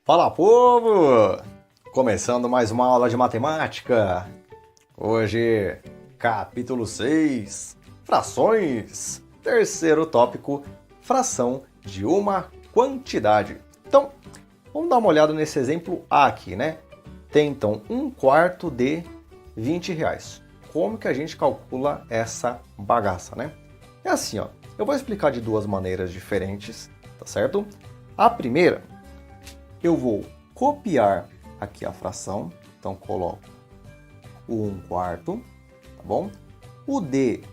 Fala, povo! Começando mais uma aula de matemática. Hoje, capítulo 6, frações. Terceiro tópico, fração de uma quantidade. Então, vamos dar uma olhada nesse exemplo A aqui, né? Tem, então, 1/4 de R$20. Como que a gente calcula essa bagaça, né? É assim, ó. Eu vou explicar de duas maneiras diferentes, tá certo? A primeira, eu vou copiar aqui a fração, então coloco o 1/4, tá bom? O D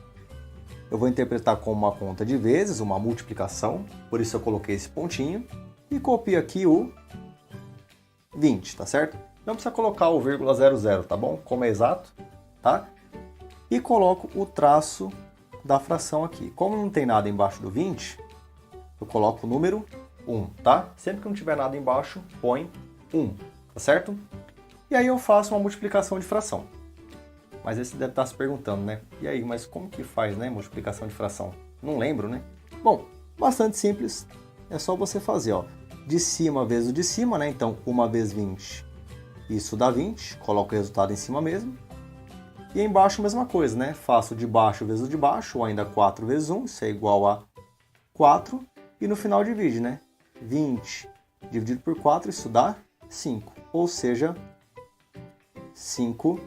eu vou interpretar como uma conta de vezes, uma multiplicação, por isso eu coloquei esse pontinho, e copio aqui o 20, tá certo? Não precisa colocar o vírgula 00, tá bom? Como é exato, tá? E coloco o traço da fração aqui. Como não tem nada embaixo do 20, eu coloco o número 1, tá? Sempre que não tiver nada embaixo, põe 1, tá certo? E aí eu faço uma multiplicação de fração. Mas aí você deve estar se perguntando, né? E aí, mas como que faz, né? Multiplicação de fração? Não lembro, né? Bom, bastante simples. É só você fazer, ó. De cima vezes o de cima, né? Então, 1 vezes 20, isso dá 20. Coloco o resultado em cima mesmo. E embaixo a mesma coisa, né? Faço de baixo vezes o de baixo, ou ainda 4 vezes 1, isso é igual a 4. E no final divide, né? 20 dividido por 4, isso dá 5. Ou seja, R$5.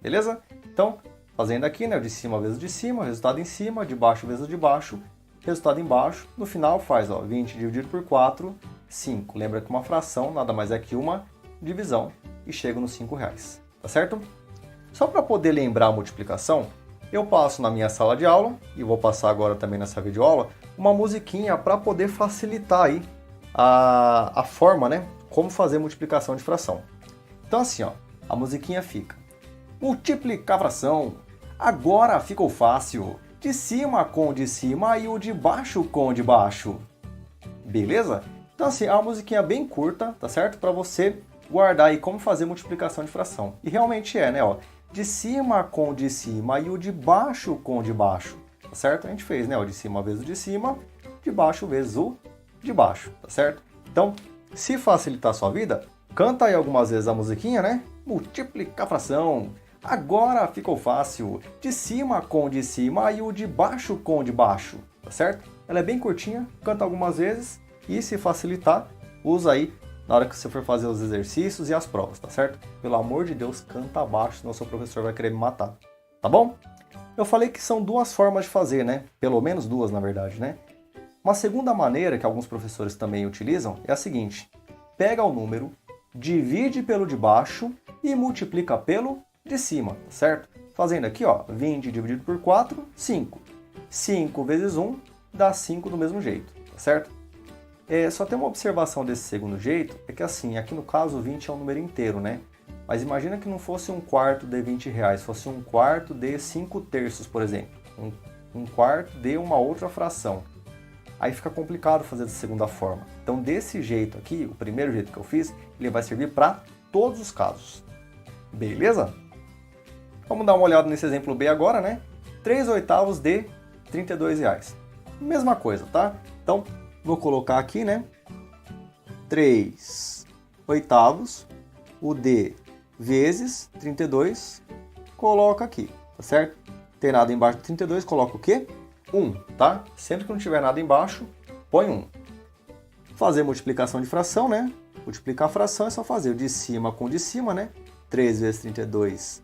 Beleza? Então, fazendo aqui, né? O de cima vezes o de cima, resultado em cima, de baixo vezes o de baixo, resultado embaixo. No final faz, ó, 20 dividido por 4, 5. Lembra que uma fração nada mais é que uma divisão e chega nos R$5. Tá certo? Só para poder lembrar a multiplicação, eu passo na minha sala de aula, e vou passar agora também nessa videoaula, uma musiquinha para poder facilitar aí a forma, né? Como fazer multiplicação de fração. Então assim, ó, a musiquinha fica: multiplicar a fração, agora ficou fácil, de cima com o de cima e o de baixo com o de baixo. Beleza? Então assim, é uma musiquinha bem curta, tá certo? Para você guardar aí como fazer multiplicação de fração. E realmente é, né? Ó, de cima com o de cima e o de baixo com o de baixo, tá certo? A gente fez, né? O de cima vezes o de cima, de baixo vezes o de baixo, tá certo? Então, se facilitar a sua vida, canta aí algumas vezes a musiquinha, né? Multiplicar a fração, agora ficou fácil, de cima com o de cima e o de baixo com o de baixo, tá certo? Ela é bem curtinha, canta algumas vezes e se facilitar, usa aí na hora que você for fazer os exercícios e as provas, tá certo? Pelo amor de Deus, canta abaixo, senão seu professor vai querer me matar, tá bom? Eu falei que são duas formas de fazer, né? Pelo menos duas, na verdade, né? Uma segunda maneira que alguns professores também utilizam é a seguinte: pega o número, divide pelo de baixo e multiplica pelo de cima, tá certo? Fazendo aqui, ó, 20 dividido por 4, 5. 5 vezes 1 dá 5 do mesmo jeito, tá certo? Só tem uma observação desse segundo jeito, é que assim, aqui no caso 20 é um número inteiro, né? Mas imagina que não fosse 1/4 de R$20, fosse 1/4 de 5/3, por exemplo. 1/4 de uma outra fração. Aí fica complicado fazer da segunda forma. Então desse jeito aqui, o primeiro jeito que eu fiz, ele vai servir para todos os casos. Beleza? Vamos dar uma olhada nesse exemplo B agora, né? 3/8 de R$32. Mesma coisa, tá? Então, vou colocar aqui, né? 3/8, o D vezes 32, coloca aqui, tá certo? Tem nada embaixo de 32, coloca o quê? 1, tá? Sempre que não tiver nada embaixo, põe 1. Fazer multiplicação de fração, né? Multiplicar a fração é só fazer o de cima com o de cima, né? 3 vezes 32,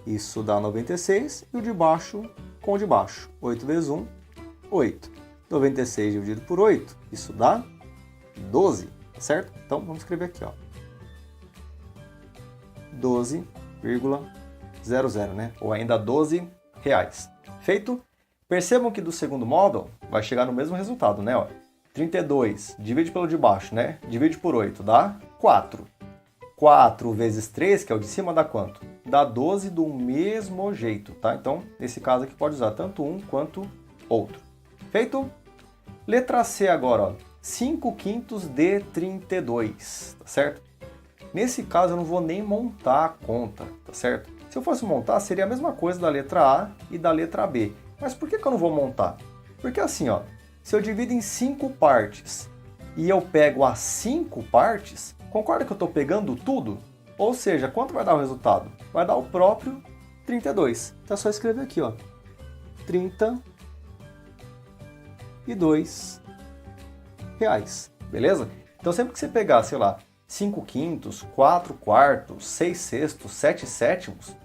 isso dá 96, e o de baixo com o de baixo. 8 vezes 1, 8. 96 dividido por 8, isso dá 12, tá certo? Então, vamos escrever aqui, ó. 12,00, né? Ou ainda R$12. Feito? Percebam que do segundo modo vai chegar no mesmo resultado, né? Ó, 32, divide pelo de baixo, né? Divide por 8, dá 4. 4 vezes 3, que é o de cima, dá quanto? Dá 12 do mesmo jeito, tá? Então, nesse caso aqui pode usar tanto um quanto outro. Feito? Letra C agora, ó. 5/5 de 32, tá certo? Nesse caso eu não vou nem montar a conta, tá certo? Se eu fosse montar, seria a mesma coisa da letra A e da letra B. Mas por que eu não vou montar? Porque assim, ó, se eu divido em 5 partes e eu pego as 5 partes, concorda que eu estou pegando tudo? Ou seja, quanto vai dar o resultado? Vai dar o próprio 32. Então é só escrever aqui, ó. 32 reais, beleza? Então sempre que você pegar, sei lá, 5 quintos, 4 quartos, 6 sextos, 7 sétimos,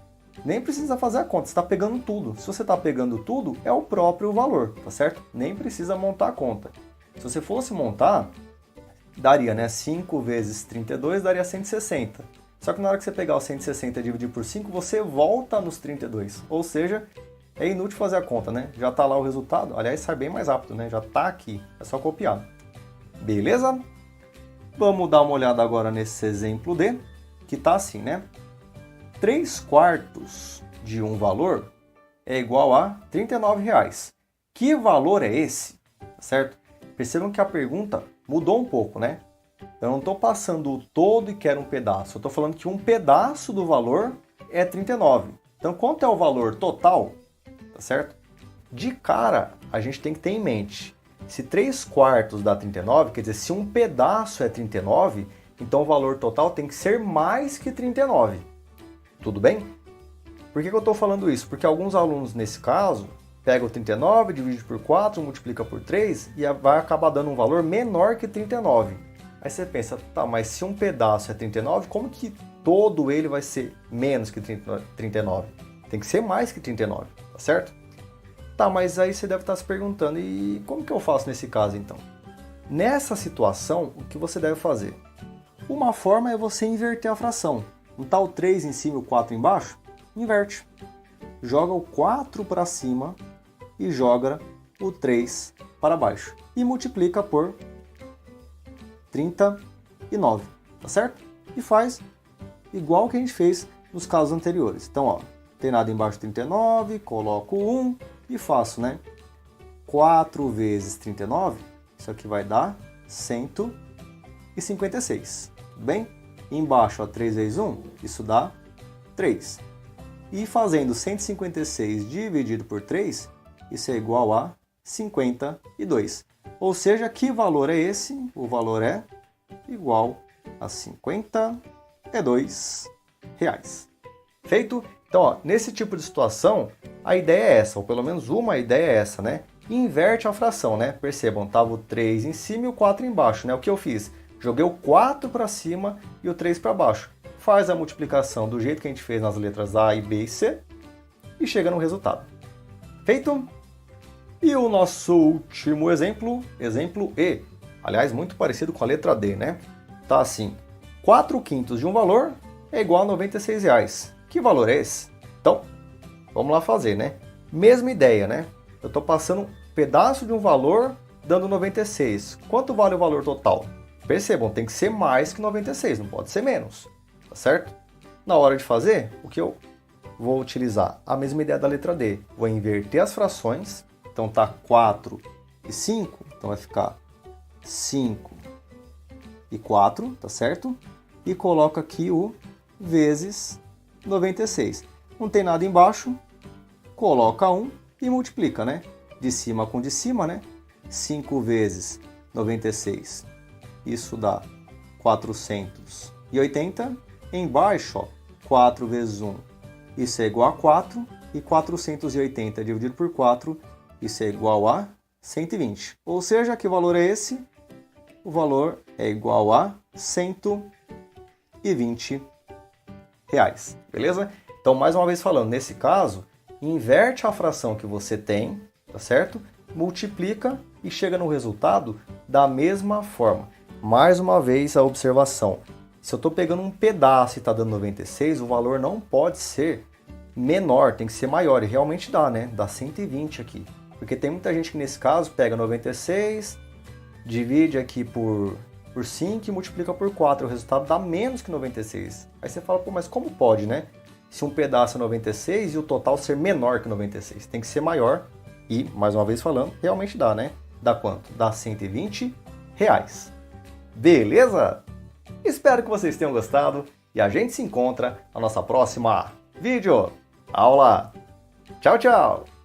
nem precisa fazer a conta, você está pegando tudo. Se você está pegando tudo, é o próprio valor, tá certo? Nem precisa montar a conta. Se você fosse montar, daria, né? 5 vezes 32 daria 160. Só que na hora que você pegar o 160 e dividir por 5, você volta nos 32. Ou seja, é inútil fazer a conta, né? Já está lá o resultado. Aliás, sai bem mais rápido, né? Já está aqui. É só copiar. Beleza? Vamos dar uma olhada agora nesse exemplo D, que está assim, né? 3 quartos de um valor é igual a R$ 39 reais. Que valor é esse? Certo? Percebam que a pergunta mudou um pouco, né? Eu não estou passando o todo e quero um pedaço. Eu estou falando que um pedaço do valor é 39. Então, quanto é o valor total? Tá certo? De cara, a gente tem que ter em mente. Se 3 quartos dá 39, quer dizer, se um pedaço é 39, então o valor total tem que ser mais que 39. Tudo bem? Por que eu estou falando isso? Porque alguns alunos, nesse caso, pegam o 39, divide por 4, multiplica por 3 e vai acabar dando um valor menor que 39. Aí você pensa, tá, mas se um pedaço é 39, como que todo ele vai ser menos que 39? Tem que ser mais que 39, tá certo? Tá, mas aí você deve estar se perguntando, e como que eu faço nesse caso então? Nessa situação, o que você deve fazer? Uma forma é você inverter a fração. Não tá o 3 em cima e o 4 embaixo? Inverte. Joga o 4 para cima e joga o 3 para baixo. E multiplica por 39, tá certo? E faz igual que a gente fez nos casos anteriores. Então, ó, tem nada embaixo de 39, coloco 1 e faço, né? 4 vezes 39, isso aqui vai dar 156. Tudo bem? Embaixo, ó, 3 vezes 1, isso dá 3. E fazendo 156 dividido por 3, isso é igual a 52. Ou seja, que valor é esse? O valor é igual a 52 reais. Feito? Então, ó, nesse tipo de situação, a ideia é essa, ou pelo menos uma ideia é essa, né? Inverte a fração, né? Percebam, estava o 3 em cima e o 4 embaixo, né? O que eu fiz? Joguei o 4 para cima e o 3 para baixo. Faz a multiplicação do jeito que a gente fez nas letras A, B e C e chega no resultado. Feito? E o nosso último exemplo, exemplo E. Aliás, muito parecido com a letra D, né? Tá assim, 4 quintos de um valor é igual a 96 reais. Que valor é esse? Então, vamos lá fazer, né? Mesma ideia, né? Eu estou passando um pedaço de um valor dando 96. Quanto vale o valor total? Percebam, tem que ser mais que 96, não pode ser menos, tá certo? Na hora de fazer, o que eu vou utilizar? A mesma ideia da letra D. Vou inverter as frações, então tá 4 e 5, então vai ficar 5 e 4, tá certo? E coloco aqui o vezes 96. Não tem nada embaixo, coloca 1 e multiplica, né? De cima com de cima, né? 5 vezes 96, isso dá 480. Embaixo, ó, 4 vezes 1, isso é igual a 4. E 480 dividido por 4, isso é igual a 120. Ou seja, que valor é esse? O valor é igual a 120 reais, beleza? Então, mais uma vez falando, nesse caso, inverte a fração que você tem, tá certo? Multiplica e chega no resultado da mesma forma. Mais uma vez a observação. Se eu estou pegando um pedaço e está dando 96, o valor não pode ser menor, tem que ser maior. E realmente dá, né? Dá 120 aqui. Porque tem muita gente que nesse caso pega 96, divide aqui por 5 e multiplica por 4. O resultado dá menos que 96. Aí você fala, pô, mas como pode, né? Se um pedaço é 96 e o total ser menor que 96. Tem que ser maior. E, mais uma vez falando, realmente dá, né? Dá quanto? Dá 120 reais. Beleza? Espero que vocês tenham gostado e a gente se encontra na nossa próxima vídeo aula. Tchau, tchau!